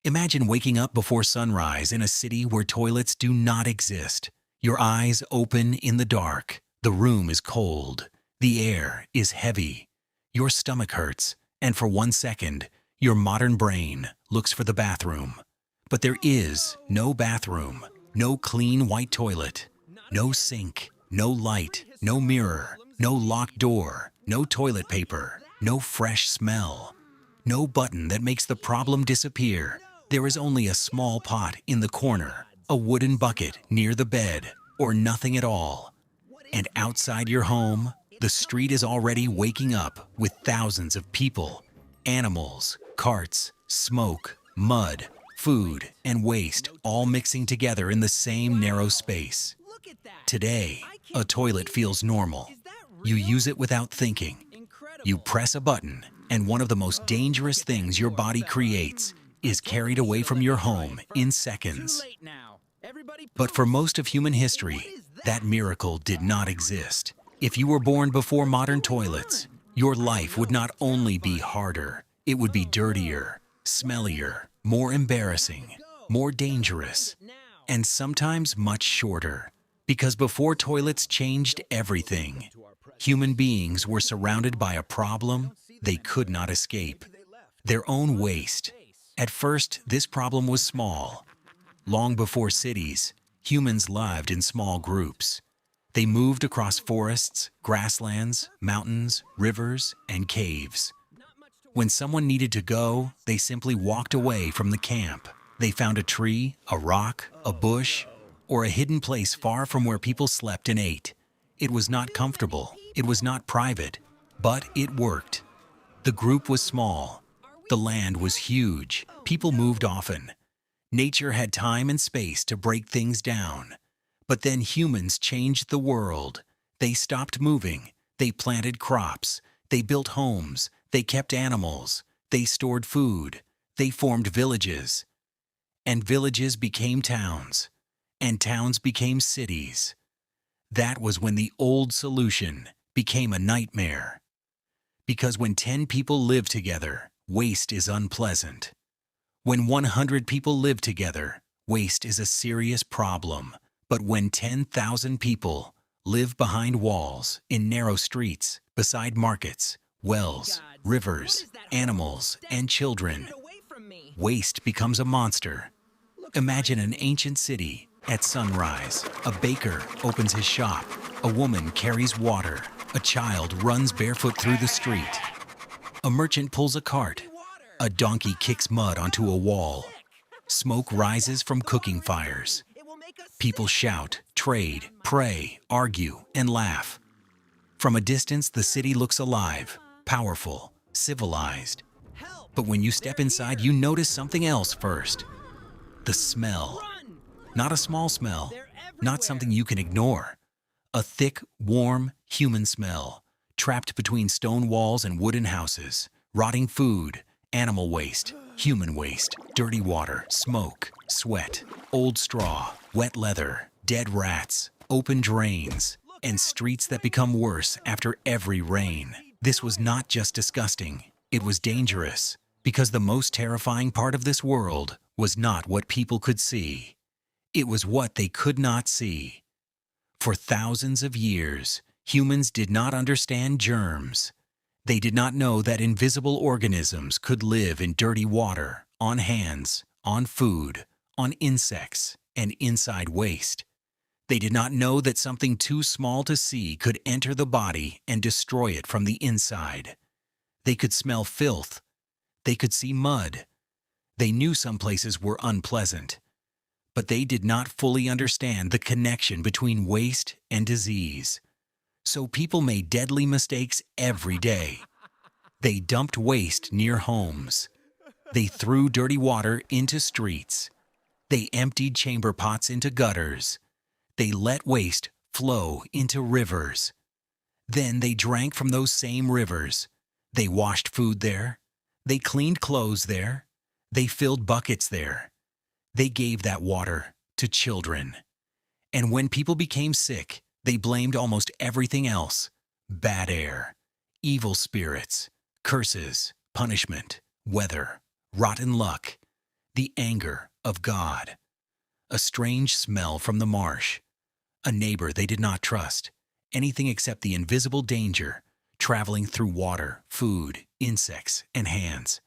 Imagine waking up before sunrise in a city where toilets do not exist. Your eyes open in the dark. The room is cold. The air is heavy. Your stomach hurts, and for 1 second, your modern brain looks for the bathroom. But there is no bathroom, no clean white toilet, no sink, no light, no mirror, no locked door, no toilet paper, no fresh smell, no button that makes the problem disappear. There is only a small pot in the corner, a wooden bucket near the bed, or nothing at all. And outside your home, the street is already waking up with thousands of people, animals, carts, smoke, mud, food, and waste all mixing together in the same narrow space. Today, a toilet feels normal. You use it without thinking. You press a button, and one of the most dangerous things your body creates is carried away from your home in seconds. But for most of human history, that miracle did not exist. If you were born before modern toilets, your life would not only be harder, it would be dirtier, smellier, more embarrassing, more dangerous, and sometimes much shorter. Because before toilets changed everything, human beings were surrounded by a problem they could not escape: their own waste. At first, this problem was small. Long before cities, humans lived in small groups. They moved across forests, grasslands, mountains, rivers, and caves. When someone needed to go, they simply walked away from the camp. They found a tree, a rock, a bush, or a hidden place far from where people slept and ate. It was not comfortable, it was not private, but it worked. The group was small. The land was huge. People moved often. Nature had time and space to break things down. But then humans changed the world. They stopped moving. They planted crops. They built homes. They kept animals. They stored food. They formed villages. And villages became towns. And towns became cities. That was when the old solution became a nightmare. Because when 10 people live together, waste is unpleasant. When 100 people live together, waste is a serious problem. But when 10,000 people live behind walls, in narrow streets, beside markets, wells, rivers, animals, and children, waste becomes a monster. Imagine an ancient city. At sunrise, a baker opens his shop. A woman carries water. A child runs barefoot through the street. A merchant pulls a cart. A donkey kicks mud onto a wall. Smoke rises from cooking fires. People shout, trade, pray, argue, and laugh. From a distance, the city looks alive, powerful, civilized. But when you step inside, you notice something else first. The smell. Not a small smell, not something you can ignore. A thick, warm, human smell, trapped between stone walls and wooden houses. Rotting food, animal waste, human waste, dirty water, smoke, sweat, old straw, wet leather, dead rats, open drains, and streets that become worse after every rain. This was not just disgusting, it was dangerous, because the most terrifying part of this world was not what people could see. It was what they could not see. For thousands of years, humans did not understand germs. They did not know that invisible organisms could live in dirty water, on hands, on food, on insects, and inside waste. They did not know that something too small to see could enter the body and destroy it from the inside. They could smell filth. They could see mud. They knew some places were unpleasant. But they did not fully understand the connection between waste and disease. So people made deadly mistakes every day. They dumped waste near homes. They threw dirty water into streets. They emptied chamber pots into gutters. They let waste flow into rivers. Then they drank from those same rivers. They washed food there. They cleaned clothes there. They filled buckets there. They gave that water to children. And when people became sick, they blamed almost everything else: bad air, evil spirits, curses, punishment, weather, rotten luck. the anger of God. A strange smell from the marsh. A neighbor they did not trust. Anything except the invisible danger, traveling through water, food, insects, and hands.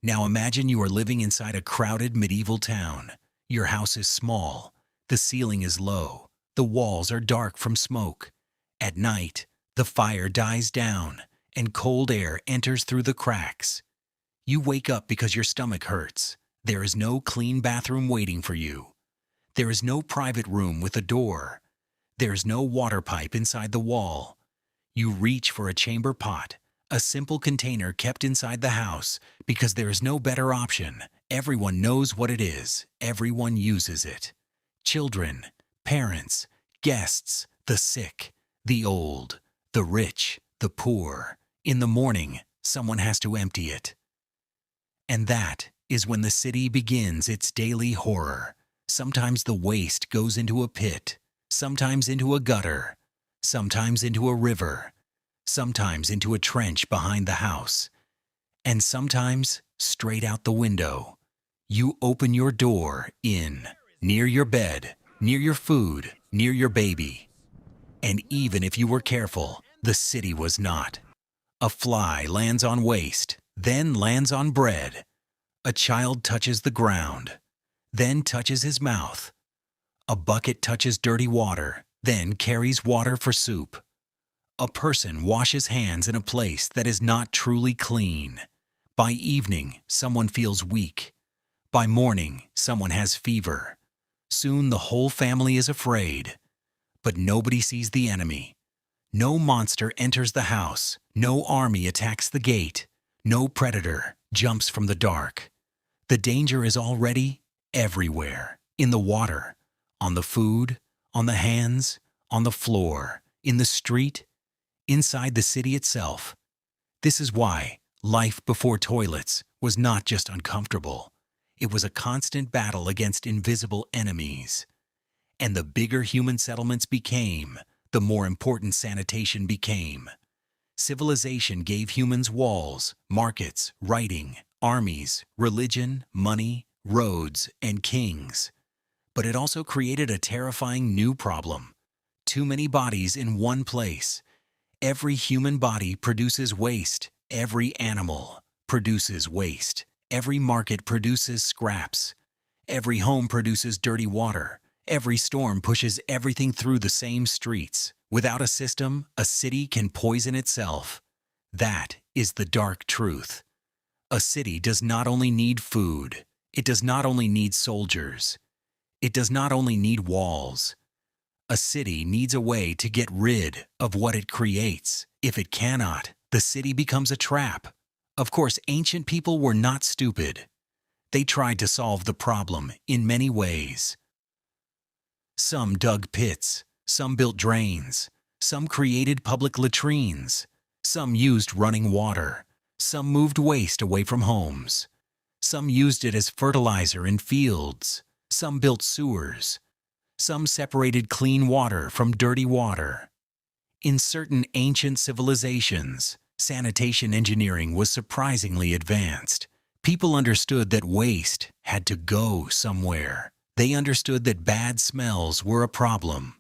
Now imagine you are living inside a crowded medieval town. Your house is small. The ceiling is low. The walls are dark from smoke. At night, the fire dies down, and cold air enters through the cracks. You wake up because your stomach hurts. There is no clean bathroom waiting for you. There is no private room with a door. There is no water pipe inside the wall. You reach for a chamber pot, a simple container kept inside the house, because there is no better option. Everyone knows what it is. Everyone uses it. Children, parents, guests, the sick, the old, the rich, the poor. In the morning, someone has to empty it. And that is when the city begins its daily horror. Sometimes the waste goes into a pit, sometimes into a gutter, sometimes into a river, sometimes into a trench behind the house, and sometimes straight out the window. You open your door in, near your bed, near your food, near your baby. And even if you were careful, the city was not. A fly lands on waste, then lands on bread. A child touches the ground, then touches his mouth. A bucket touches dirty water, then carries water for soup. A person washes hands in a place that is not truly clean. By evening, someone feels weak. By morning, someone has fever. Soon the whole family is afraid. But nobody sees the enemy. No monster enters the house. No army attacks the gate. No predator jumps from the dark. The danger is already everywhere. In the water, on the food, on the hands, on the floor, in the street, inside the city itself. This is why life before toilets was not just uncomfortable. It was a constant battle against invisible enemies. And the bigger human settlements became, the more important sanitation became. Civilization gave humans walls, markets, writing, armies, religion, money, roads, and kings. But it also created a terrifying new problem. Too many bodies in one place. Every human body produces waste. Every animal produces waste. Every market produces scraps. Every home produces dirty water. Every storm pushes everything through the same streets. Without a system, a city can poison itself. That is the dark truth. A city does not only need food. It does not only need soldiers. It does not only need walls. A city needs a way to get rid of what it creates. If it cannot, the city becomes a trap. Of course, ancient people were not stupid. They tried to solve the problem in many ways. Some dug pits, some built drains, some created public latrines, some used running water, some moved waste away from homes, some used it as fertilizer in fields, some built sewers, some separated clean water from dirty water. In certain ancient civilizations, sanitation engineering was surprisingly advanced. People understood that waste had to go somewhere. They understood that bad smells were a problem.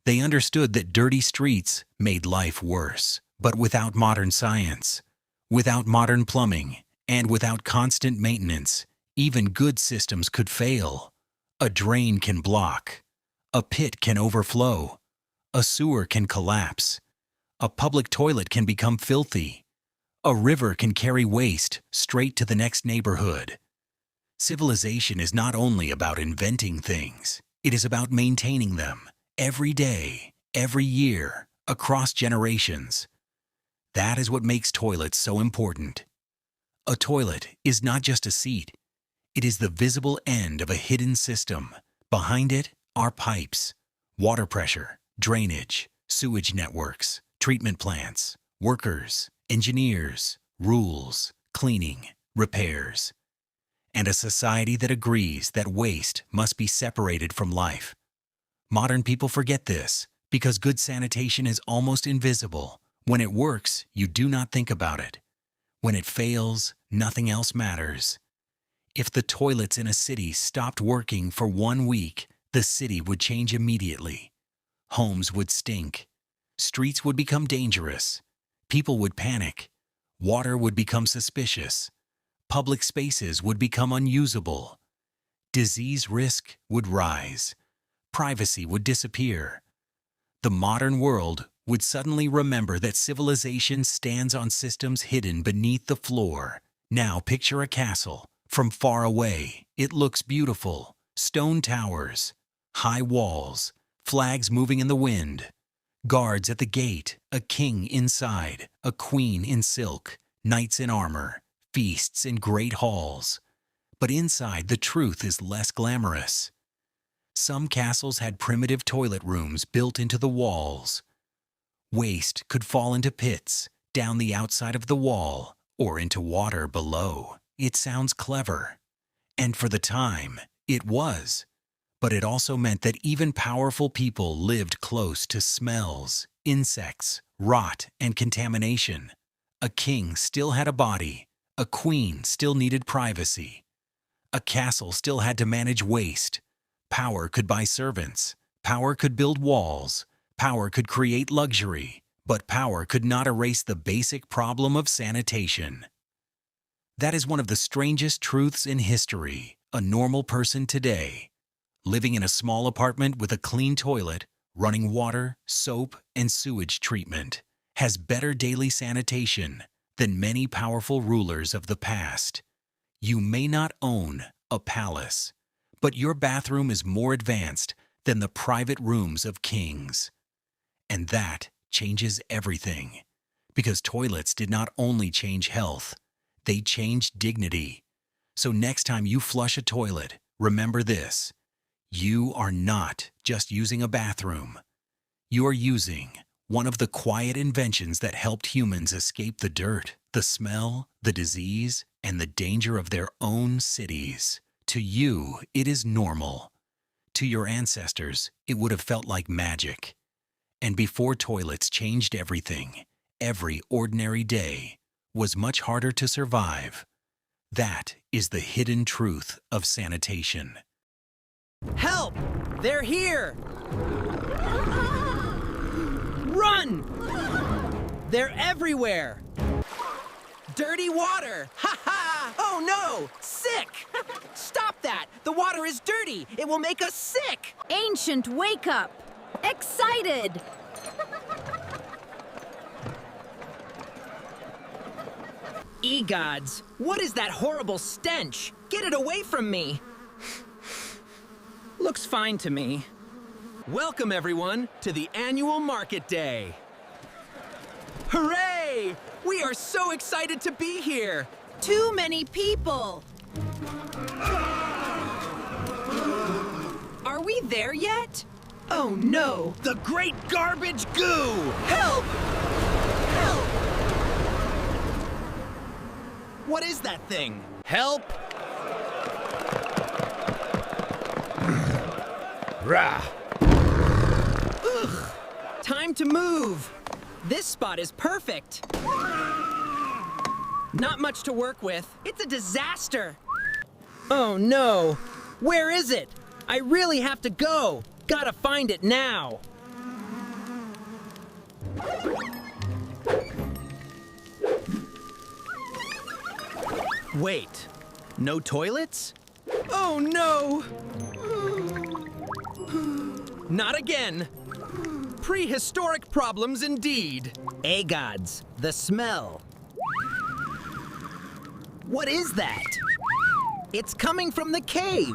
They understood that dirty streets made life worse. But without modern science, without modern plumbing, and without constant maintenance, even good systems could fail. A drain can block. A pit can overflow. A sewer can collapse. A public toilet can become filthy. A river can carry waste straight to the next neighborhood. Civilization is not only about inventing things, it is about maintaining them every day, every year, across generations. That is what makes toilets so important. A toilet is not just a seat. It is the visible end of a hidden system. Behind it are pipes, water pressure, drainage, sewage networks, treatment plants, workers, engineers, rules, cleaning, repairs, and a society that agrees that waste must be separated from life. Modern people forget this because good sanitation is almost invisible. When it works, you do not think about it. When it fails, nothing else matters. If the toilets in a city stopped working for 1 week, the city would change immediately. Homes would stink. Streets would become dangerous. People would panic. Water would become suspicious. Public spaces would become unusable. Disease risk would rise. Privacy would disappear. The modern world would suddenly remember that civilization stands on systems hidden beneath the floor. Now picture a castle. From far away, it looks beautiful. Stone towers, high walls, flags moving in the wind, guards at the gate, a king inside, a queen in silk, knights in armor, feasts in great halls. But inside, the truth is less glamorous. Some castles had primitive toilet rooms built into the walls. Waste could fall into pits, down the outside of the wall, or into water below. It sounds clever. And for the time, it was. But it also meant that even powerful people lived close to smells, insects, rot, and contamination. A king still had a body. A queen still needed privacy. A castle still had to manage waste. Power could buy servants. Power could build walls. Power could create luxury. But power could not erase the basic problem of sanitation. That is one of the strangest truths in history. A normal person today, living in a small apartment with a clean toilet, running water, soap, and sewage treatment, has better daily sanitation than many powerful rulers of the past. You may not own a palace, but your bathroom is more advanced than the private rooms of kings. And that changes everything, because toilets did not only change health, they changed dignity. So next time you flush a toilet, remember this: you are not just using a bathroom. You are using one of the quiet inventions that helped humans escape the dirt, the smell, the disease, and the danger of their own cities. To you, it is normal. To your ancestors, it would have felt like magic. And before toilets changed everything, every ordinary day was much harder to survive. That is the hidden truth of sanitation. Help! They're here! Run! They're everywhere! Dirty water! Ha ha! Oh no! Sick! Stop that! The water is dirty! It will make us sick! Ancient, wake up! Excited! Egods, what is that horrible stench? Get it away from me! Looks fine to me. Welcome, everyone, to the annual market day. Hooray! We are so excited to be here! Too many people! Are we there yet? Oh no! The great garbage goo! Help! Help! What is that thing? Help! Rah! Ugh! Time to move! This spot is perfect! Not much to work with. It's a disaster! Oh no! Where is it? I really have to go! Gotta find it now! Wait, no toilets? Oh no! Not again! Prehistoric problems indeed! Agods, the smell. What is that? It's coming from the cave!